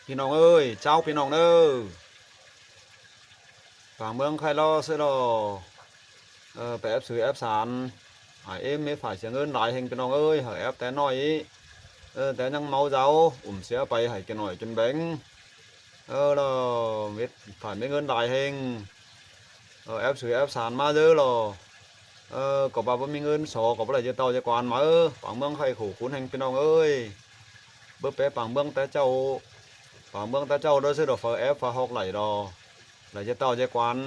พี่น้องเอ้ยเจ้าพี่น้องเด้อฝั่งเมืองไคลอซื้อรอไปแอปซื้อแอปสารหายไม่ฝ่ายเสียเงินหลายแห่งพี่น้องเอ้ยหาแอปแต่น้อยแต่ยังเมาเจ้าเสียไปให้กันหน่อยจนแบงแล้วเม็ดฝ่ายไม่เงินหลายแห่งแอปซื้อแอปสารมาเด้อรอก็บ่มีเงินสอก็บ่ได้จะเต้าจะกวานมาฝั่งเมืองไคขู่คุณแห่งพี่น้องเอ้ยเบิ่แปฝั่งเมืองแต่เจ้าฝั่งเมืองแต่เจ้าเด้อซื้อดอกแอปฟ้าฮอกไหลดอไหลจะเต้าจะกวาน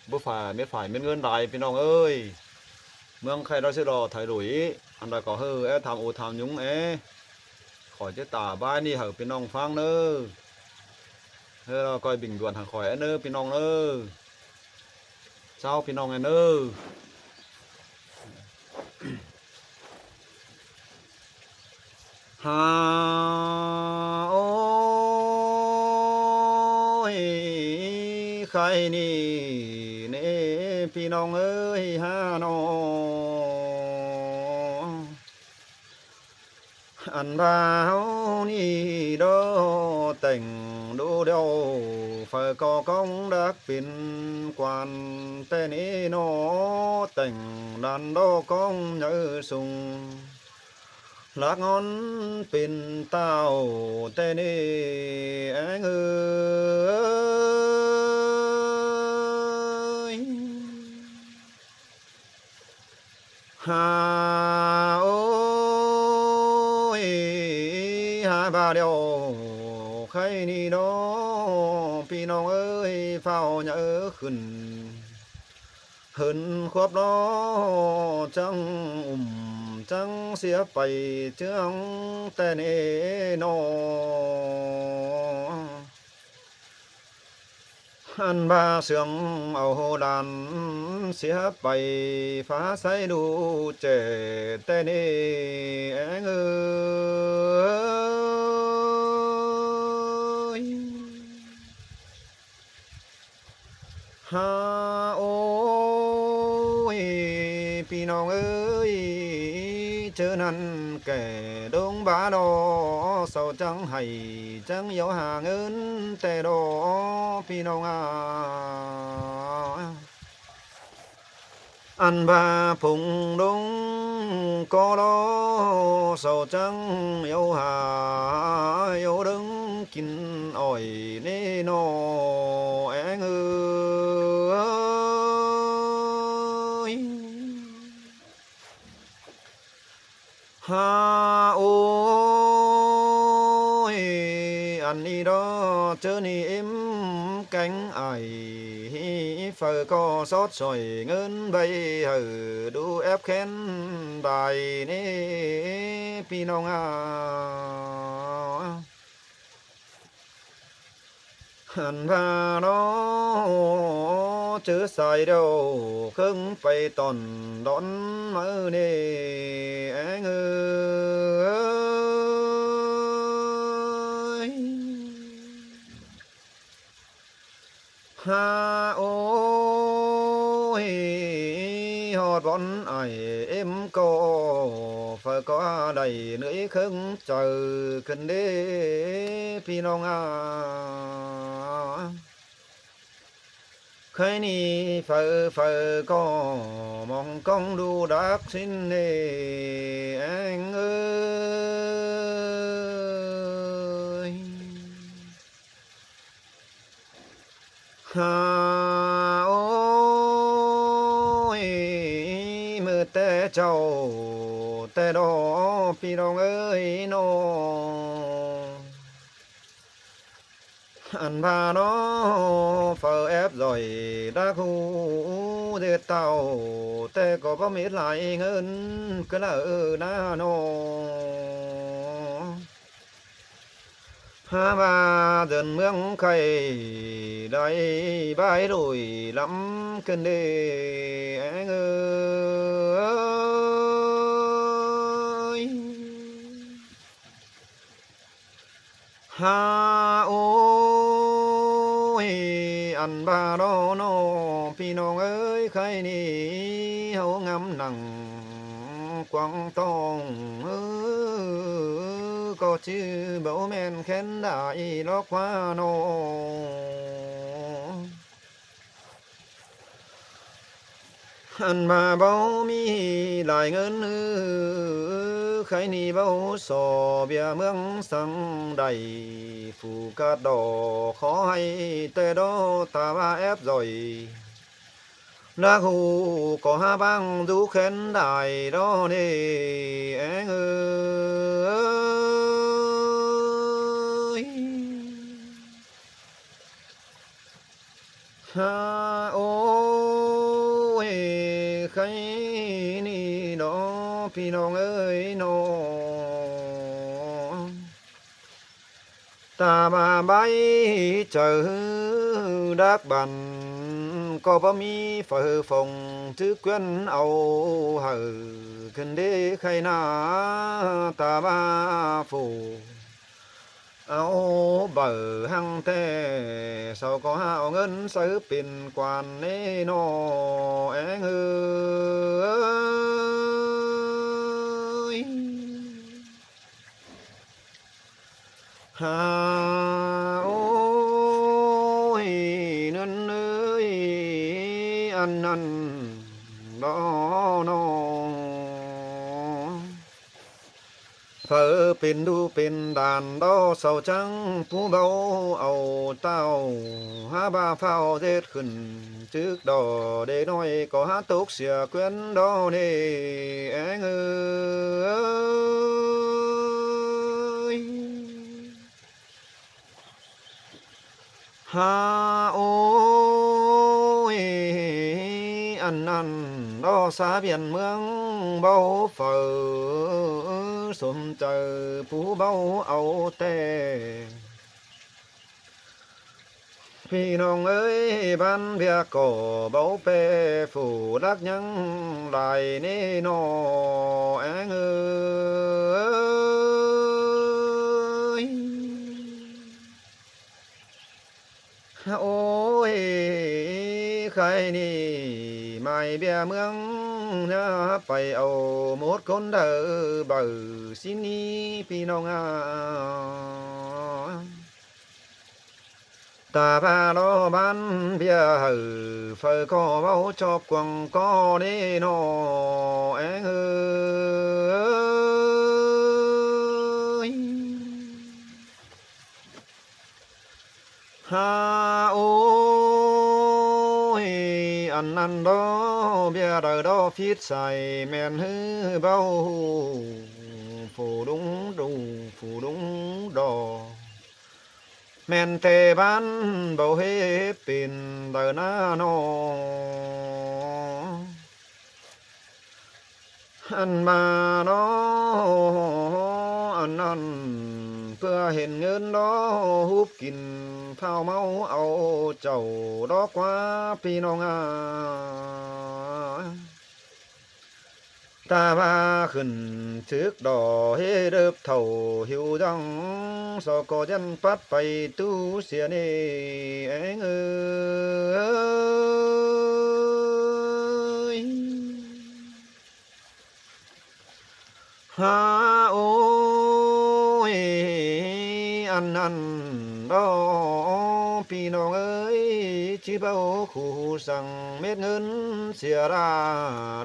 บ่ฝ่ายเม็ดฝ่ายเงินหลายพี่น้องเอ้ยเมืองไคเราซื้อดอไทยหลุยอันใดก็ทำโอทำยุงขอจะตาบ้านนี่ให้พี่น้องฟังเด้อเราก้อยบิ่งด่วนหาข่อยเด้อพี่น้องเด้อเจ้าพี่น้องเด้อฮาโอ้ยใครนี่เน่พี่น้องเอ้ยฮาโนอันบ่าวนี่ดอแต่งดูเดียวเฟอก็กองดักเป็นกวนแต่นี่นอแต่งดันดอกองเยอะสุงลักงอนเป็นเต้าแต่นี่เอ้ยฮาโอ้ยหาบาเดียวใครนี่ดอพี่น้องเอ้ยเฝ้าเยอะขึ้นหึนควบล้อจังจังเสียไปเจืองแต่เนนออันบาเสียงเอาดันเสียไปฟ้าใสดูเจแต่เนเอ้ยฮาโอ้ยพี่น้องเอ้ยเจอนั้นแก่ดงบาดอเศร้าจังให้จังเยาหาเงินแต่ดอพี่น้องอันบาผงดงก็รอเศร้าจังเยาหาเยาดึงกินอ้อยเนนอเอ้ยฮาโอ้ยอันนี้ดอเจอนี่แกงไอเฟอก็ซอดสอยเงินใบดูแอปแค้นบายนี่พี่น้องหันพาดอเจอสายเดียวครึ่งไปตอนดอนมือนี่เอ้ยฮาโอ้ยฮอดบอนไอก็เฟอก็ได้เหนื่อยครึ่งเจอขึ้นเด้พี่น้องเคยนี่เฟอก็มองกองดูดักสิ้นเอ้ยฮาโอ้ยมือแต่เจ้าแต่ดอพี่น้องเอ้ยนออันพาน้อเฝ้าแอบร่อยดักหูเด็ดเต่าแต่ก็บ่มีหลายเงินก็ละนะนอหาบาเดินเมืองไข่ได้บายลุยลำขึ้นเด้เอ้ยฮาโอ้ยอันบาดอนอพี่น้องเอ้ยใครนี่เฮางำหนังกวางตอง có chữ bảo men khen đại lo quá nó ăn mà bao mi lại ngân khai ni bao sò bia mương sang đầy phù cát đỏ khó hay tê đó ta ba ép rồi Lạc hù có ha băng du khen đại đó nè anh ơi ha ôi khay ni đó phi nong ơi nó ta mà bay chờ đắc bàn có bấm mi phở phòng chứ quen âu hờ kinh đế khai na ta ba phù áo bờ hăng tê sao có hao ngân sớ pin quan nê nó én ơi ha ôi nân ơi ăn đó nó phở pin đu pin đàn đó sầu trắng phú bao ầu tao ha ba phao giết khẩn trước đó để nói có hát tốt xìa quyến đó nè anh ơi ha ôi ăn đó xa biển mương bao phở xôm chờ phú bao âu tê phi nong ơi ban việc cổ bao pê phủ đắc nhân lại nê nọ anh ơi ôi khai ni mai bia mương nhá phải âu một con đờ bờ xin ni phi nong ta ba lo ban bia hờ phơi có bao cho quăng có đi nó anh ơi ha ôi ăn đó bia đời đó phít xài men hư bao phủ đúng đò men tê ban bầu hết pin đời na nó ăn mà nó ăn พื่อเห็นเงินđó húpกินข้าวเมาเอาเจ้าดอกว่าพี่น้องตาว่าขึ้นทึกดอเฮเดิบเท่าหิวจังสอกอยันปัดไปตู้เสียนี่เองฮาโอ้ยอันđóพี่น้องเอ้ยชีเบาขู่สั่งเม็ดเงินเสียรา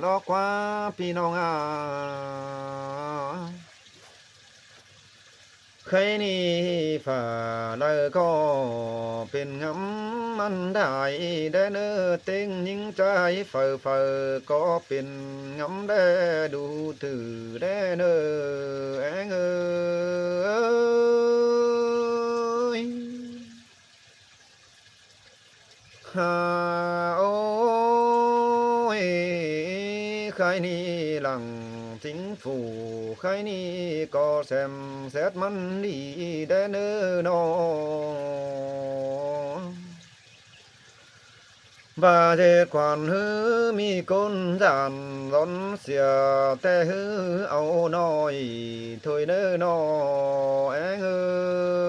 ดอกว่าพี่น้องใครนี่ฝ่าเลยก็เป็นงำมันได้ได้เนื้อเต็งยิงใจเฝอก็เป็นงำได้ดูถือได้เนื้อแองเอ้ยฮาโอ้ยใครนี่หลังchính phủ khai ni có xem xét mắn đi để nơi nó và thế quan hư mi côn giàn đón xìa te hư áo nói thôi nơi nó anh ơi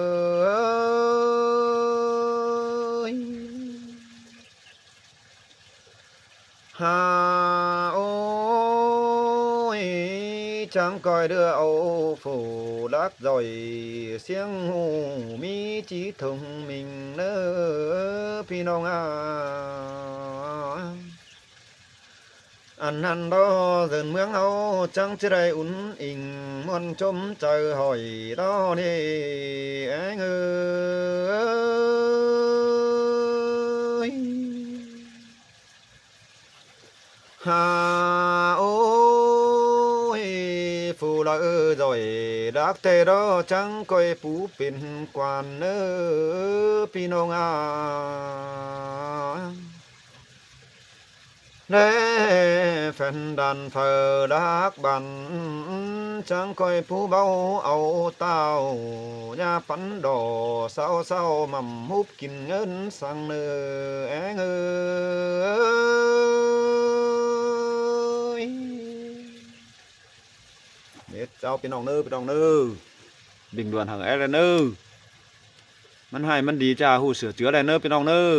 ha chẳng coi đưa âu phủ lát rồi xiếng hù mi chỉ thông mình nơ phi nông anh ăn đó dần mướng âu chẳng chỉ đây ún ình muôn chôm trời hỏi đó đi anh ơi hà ôi phù lỡ rồi đắc thế đó chẳng coi phú bên quan nơ phi nông Nê phần đàn phờ đắc bàn chẳng coi phú bao áo tao nhà phấn đỏ sao sao mầm húp kín ngân sang nơ anh ơi biết cháuพี่น้องเด้อบิ่งด่วนหังแอร์เด้อมันให้มันดีจ้าฮู้เสือเจือได้เด้อพี่น้องเด้อ